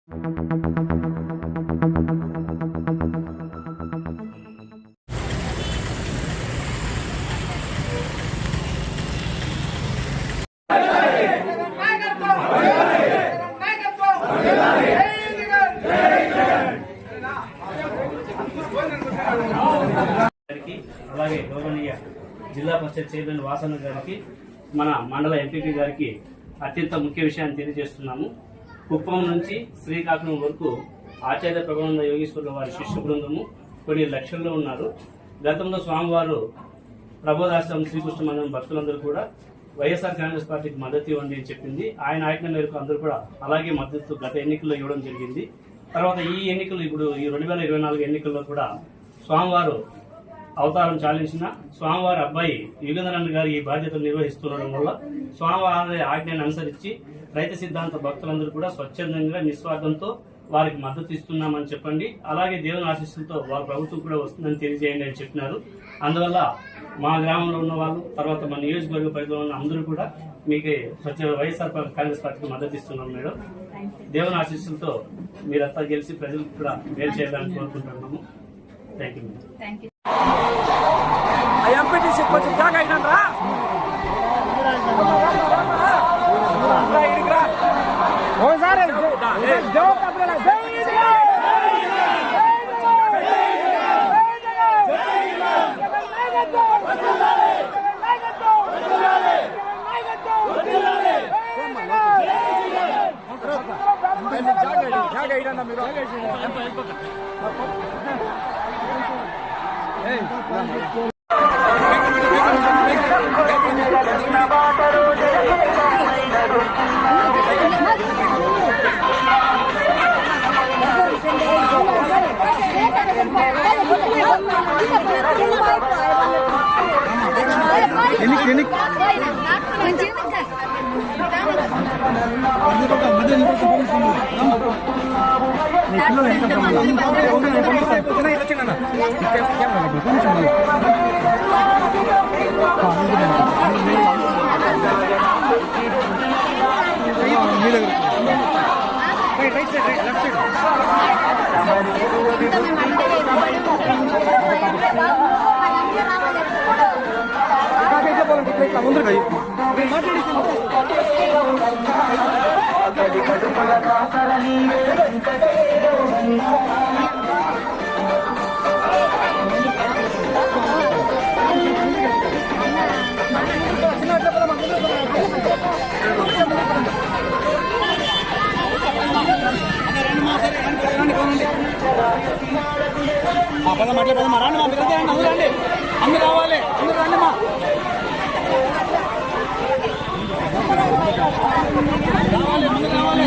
అలాగే గౌరవనీయ జిల్లా పరిషత్ చైర్మన్ వాసన్న గారికి, మన మండల ఎంపీపీ గారికి అత్యంత ముఖ్య విషయాన్ని తెలియజేస్తున్నాము. కుప్పం నుంచి శ్రీకాకుళం వరకు ఆచార్య ప్రభానంద యోగేశ్వరుల వారి శిష్య బృందము కొన్ని లక్షల్లో ఉన్నారు. గతంలో స్వామివారు ప్రబోధాశ్రమం శ్రీకృష్ణ మందిరం భక్తులందరూ కూడా వైఎస్ఆర్ కాంగ్రెస్ పార్టీకి మద్దతు ఇవ్వండి అని చెప్పింది. ఆయన ఆజ్ఞ మేరకు అందరూ కూడా అలాగే మద్దతు గత ఎన్నికల్లో ఇవ్వడం జరిగింది. తర్వాత ఈ ఎన్నికలు, ఇప్పుడు ఈ 2024 ఎన్నికల్లో కూడా స్వామివారు అవతారం చాలించిన స్వామివారి అబ్బాయి యుగంధరన్ గారు ఈ బాధ్యతలు నిర్వహిస్తుండడం వల్ల స్వామివారి ఆజ్ఞను అనుసరించి రైతు సిద్ధాంత భక్తులందరూ కూడా స్వచ్ఛందంగా నిస్వార్థంతో వారికి మద్దతు ఇస్తున్నామని చెప్పండి. అలాగే దేవుని ఆశీస్సులతో వారి ప్రభుత్వం కూడా వస్తుందని తెలియజేయండి అని చెప్పినారు. అందువల్ల మా గ్రామంలో ఉన్న వాళ్ళు, తర్వాత మా నియోజకవర్గ పరిధిలో ఉన్న అందరూ కూడా మీకు వైఎస్ఆర్ కాంగ్రెస్ పార్టీకి మద్దతు ఇస్తున్నాం మేడం. దేవుని ఆశీస్సులతో మీరంతా గెలిచి ప్రజలకు కూడా మేలు చేయాలని కోరుకుంటున్నాము. Thank you madam. ఎంపీటీసీ కొంచెం జాగా అయినా అందరూ రావాలి, అందరూ రండి మా రావాలి, ముందు రావాలి.